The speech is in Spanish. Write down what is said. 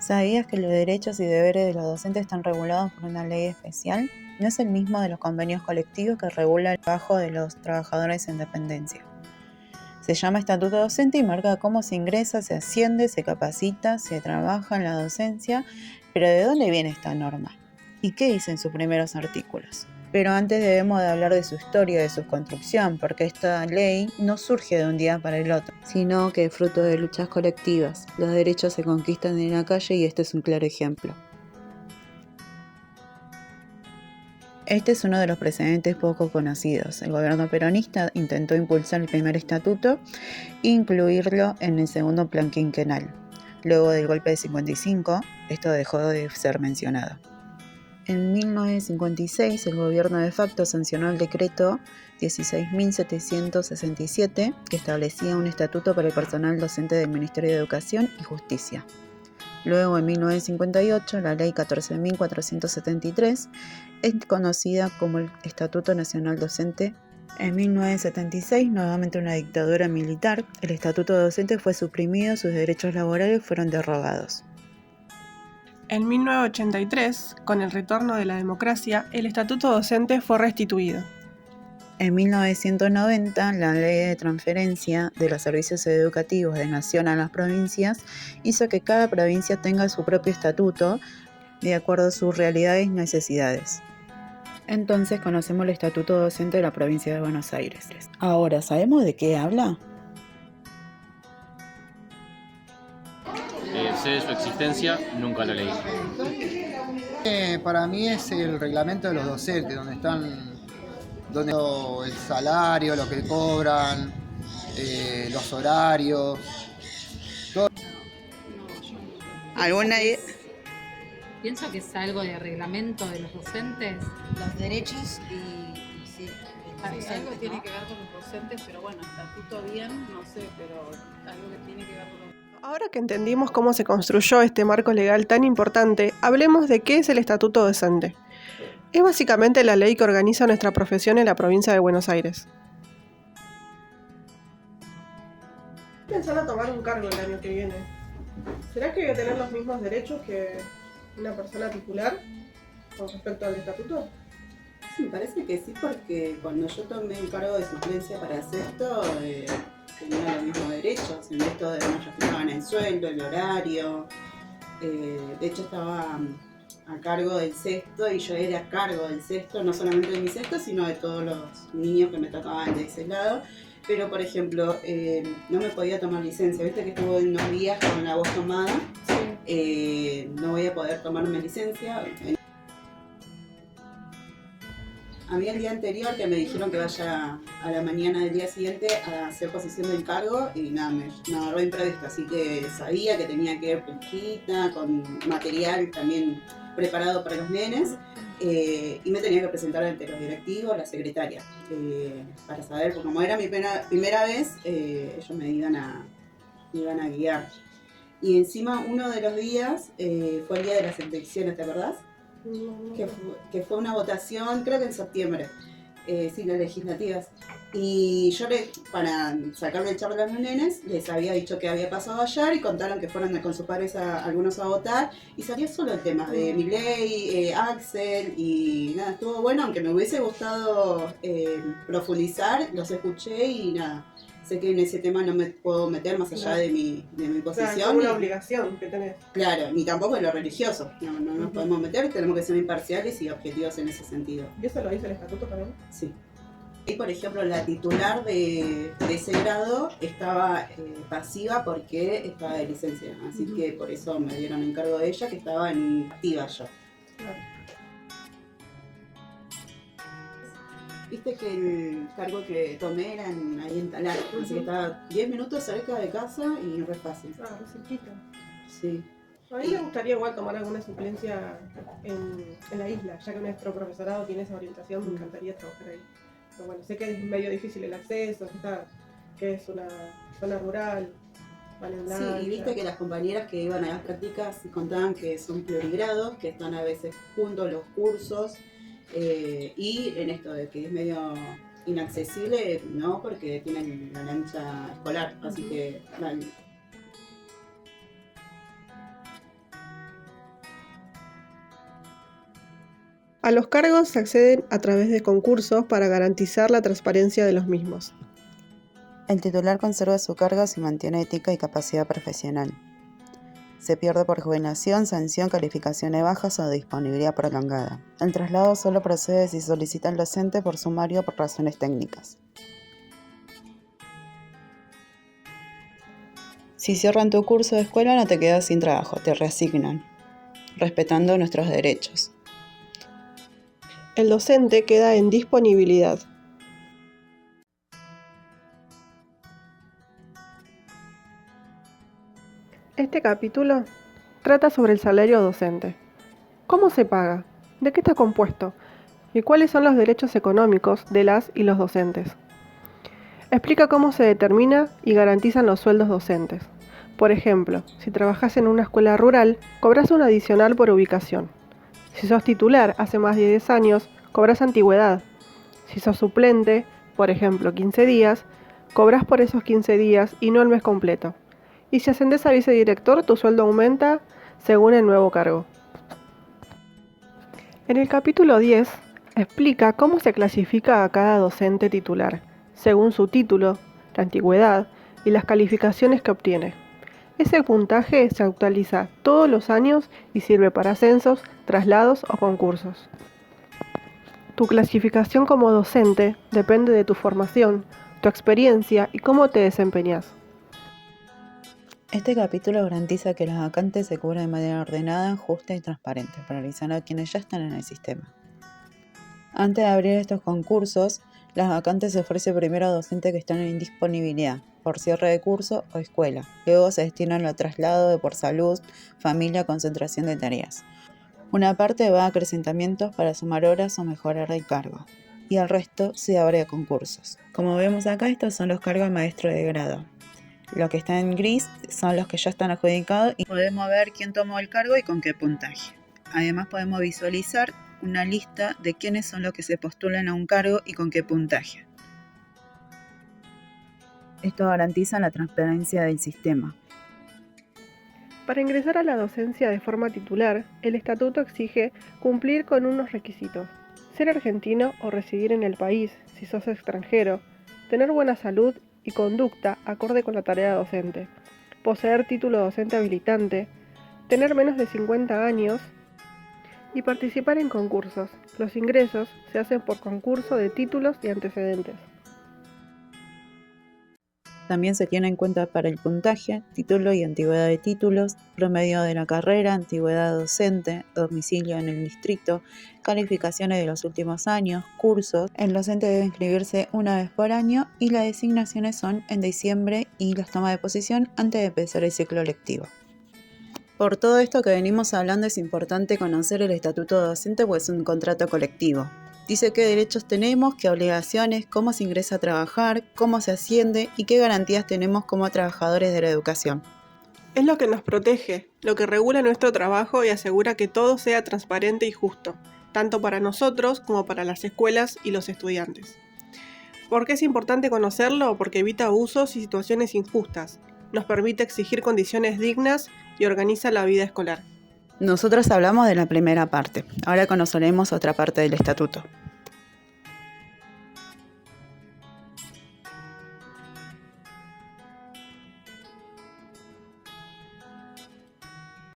¿Sabías que los derechos y deberes de los docentes están regulados por una ley especial? No es el mismo de los convenios colectivos que regula el trabajo de los trabajadores en dependencia. Se llama Estatuto Docente y marca cómo se ingresa, se asciende, se capacita, se trabaja en la docencia, pero ¿de dónde viene esta norma? ¿Y qué dice en sus primeros artículos? Pero antes debemos de hablar de su historia, de su construcción, porque esta ley no surge de un día para el otro, sino que es fruto de luchas colectivas. Los derechos se conquistan en la calle y este es un claro ejemplo. Este es uno de los precedentes poco conocidos. El gobierno peronista intentó impulsar el primer estatuto e incluirlo en el segundo plan quinquenal. Luego del golpe de 55, esto dejó de ser mencionado. En 1956, el gobierno de facto sancionó el decreto 16.767, que establecía un estatuto para el personal docente del Ministerio de Educación y Justicia. Luego, en 1958, la Ley 14.473 es conocida como el Estatuto Nacional Docente. En 1976, nuevamente una dictadura militar, el Estatuto Docente fue suprimido, sus derechos laborales fueron derogados. En 1983, con el retorno de la democracia, el Estatuto Docente fue restituido. En 1990, la Ley de Transferencia de los Servicios Educativos de Nación a las provincias hizo que cada provincia tenga su propio estatuto de acuerdo a sus realidades y necesidades. Entonces conocemos el Estatuto Docente de la provincia de Buenos Aires. Ahora, ¿sabemos de qué habla? Sé de su existencia, nunca lo leí. Para mí es el reglamento de los docentes, donde el salario, lo que cobran, los horarios. Todo. ¿Alguna Pienso que es algo de reglamento de los docentes. Los derechos y sí, Algo tiene que ver con los docentes, pero bueno, estatuto bien, no sé, pero algo que tiene que ver con los... Ahora que entendimos cómo se construyó este marco legal tan importante, hablemos de qué es el Estatuto Docente. Es básicamente la ley que organiza nuestra profesión en la provincia de Buenos Aires. Pensar a tomar un cargo el año que viene. ¿Será que voy a tener los mismos derechos que una persona titular con respecto al estatuto? Sí, me parece que sí, porque cuando yo tomé el cargo de suplencia para sexto, tenía los mismos derechos. En esto de nos fijaban el sueldo, el horario. De hecho, estaba a cargo del sexto y yo era a cargo del sexto, no solamente de mi sexto, sino de todos los niños que me tocaban de ese lado. Pero, por ejemplo, no me podía tomar licencia. Viste que estuve unos días con la voz tomada. Sí. No voy a poder tomarme licencia. A mí el día anterior que me dijeron que vaya a la mañana del día siguiente a hacer posesión del cargo y nada, me agarró imprevisto, así que sabía que tenía que ir pulquita, con material también preparado para los nenes y me tenía que presentar ante los directivos, la secretaria, para saber, porque como era mi primera vez, ellos me iban a guiar. Y encima uno de los días fue el día de las elecciones, ¿te acordás? Que fue una votación, creo que en septiembre, sí, las legislativas. Y yo, para sacarle el charla a los nenes, les había dicho que había pasado ayer y contaron que fueron con sus padres algunos a votar. Y salió solo el tema de Milei, Axel y nada, estuvo bueno, aunque me hubiese gustado profundizar, los escuché y nada. Sé que en ese tema no me puedo meter más allá de mi posición. Claro, es una obligación que tenés. Claro, ni tampoco en lo religioso. No nos podemos meter, tenemos que ser imparciales y objetivos en ese sentido. ¿Y eso lo dice el estatuto también? Sí. Y por ejemplo, la titular de ese grado estaba pasiva porque estaba de licencia. Así que por eso me dieron encargo de ella, que estaba en activa yo. Claro. Viste que el cargo que tomé era ahí en Talar, así que estaba 10 minutos cerca de casa y re fácil. Ah, re cerquita. Sí. A mí me gustaría igual tomar alguna suplencia en la isla, ya que nuestro profesorado tiene esa orientación, me encantaría trabajar ahí. Pero bueno, sé que es medio difícil el acceso, que es una zona rural. Sí, y viste que las compañeras que iban a las prácticas contaban que son priorigrados, que están a veces juntos los cursos. Y en esto de que es medio inaccesible, no, porque tienen la lancha escolar, así que A los cargos se acceden a través de concursos para garantizar la transparencia de los mismos. El titular conserva su cargo si mantiene ética y capacidad profesional. Se pierde por jubilación, sanción, calificaciones bajas o disponibilidad prolongada. El traslado solo procede si solicita el docente por sumario o por razones técnicas. Si cierran tu curso de escuela no te quedas sin trabajo, te reasignan, respetando nuestros derechos. El docente queda en disponibilidad. Este capítulo trata sobre el salario docente. ¿Cómo se paga? ¿De qué está compuesto? ¿Y cuáles son los derechos económicos de las y los docentes? Explica cómo se determina y garantizan los sueldos docentes. Por ejemplo, si trabajas en una escuela rural, cobras un adicional por ubicación. Si sos titular hace más de 10 años, cobras antigüedad. Si sos suplente, por ejemplo 15 días, cobras por esos 15 días y no el mes completo. Y si ascendés a vicedirector, tu sueldo aumenta según el nuevo cargo. En el capítulo 10 explica cómo se clasifica a cada docente titular, según su título, la antigüedad y las calificaciones que obtiene. Ese puntaje se actualiza todos los años y sirve para ascensos, traslados o concursos. Tu clasificación como docente depende de tu formación, tu experiencia y cómo te desempeñas. Este capítulo garantiza que las vacantes se cubran de manera ordenada, justa y transparente, priorizando a quienes ya están en el sistema. Antes de abrir estos concursos, las vacantes se ofrece primero a docentes que están en indisponibilidad, por cierre de curso o escuela. Luego se destinan al traslado de por salud, familia, concentración de tareas. Una parte va a acrecentamientos para sumar horas o mejorar el cargo. Y el resto se abre a concursos. Como vemos acá, estos son los cargos de maestro de grado. Lo que está en gris son los que ya están adjudicados y podemos ver quién tomó el cargo y con qué puntaje. Además podemos visualizar una lista de quiénes son los que se postulan a un cargo y con qué puntaje. Esto garantiza la transparencia del sistema. Para ingresar a la docencia de forma titular, el estatuto exige cumplir con unos requisitos: ser argentino o residir en el país si sos extranjero, tener buena salud y conducta acorde con la tarea docente, poseer título docente habilitante, tener menos de 50 años y participar en concursos. Los ingresos se hacen por concurso de títulos y antecedentes. También se tiene en cuenta para el puntaje, título y antigüedad de títulos, promedio de la carrera, antigüedad docente, domicilio en el distrito, calificaciones de los últimos años, cursos. El docente debe inscribirse una vez por año y las designaciones son en diciembre y las tomas de posición antes de empezar el ciclo lectivo. Por todo esto que venimos hablando es importante conocer el estatuto docente, pues es un contrato colectivo. Dice qué derechos tenemos, qué obligaciones, cómo se ingresa a trabajar, cómo se asciende y qué garantías tenemos como trabajadores de la educación. Es lo que nos protege, lo que regula nuestro trabajo y asegura que todo sea transparente y justo, tanto para nosotros como para las escuelas y los estudiantes. ¿Por qué es importante conocerlo? Porque evita abusos y situaciones injustas, nos permite exigir condiciones dignas y organiza la vida escolar. Nosotros hablamos de la primera parte, ahora conoceremos otra parte del estatuto.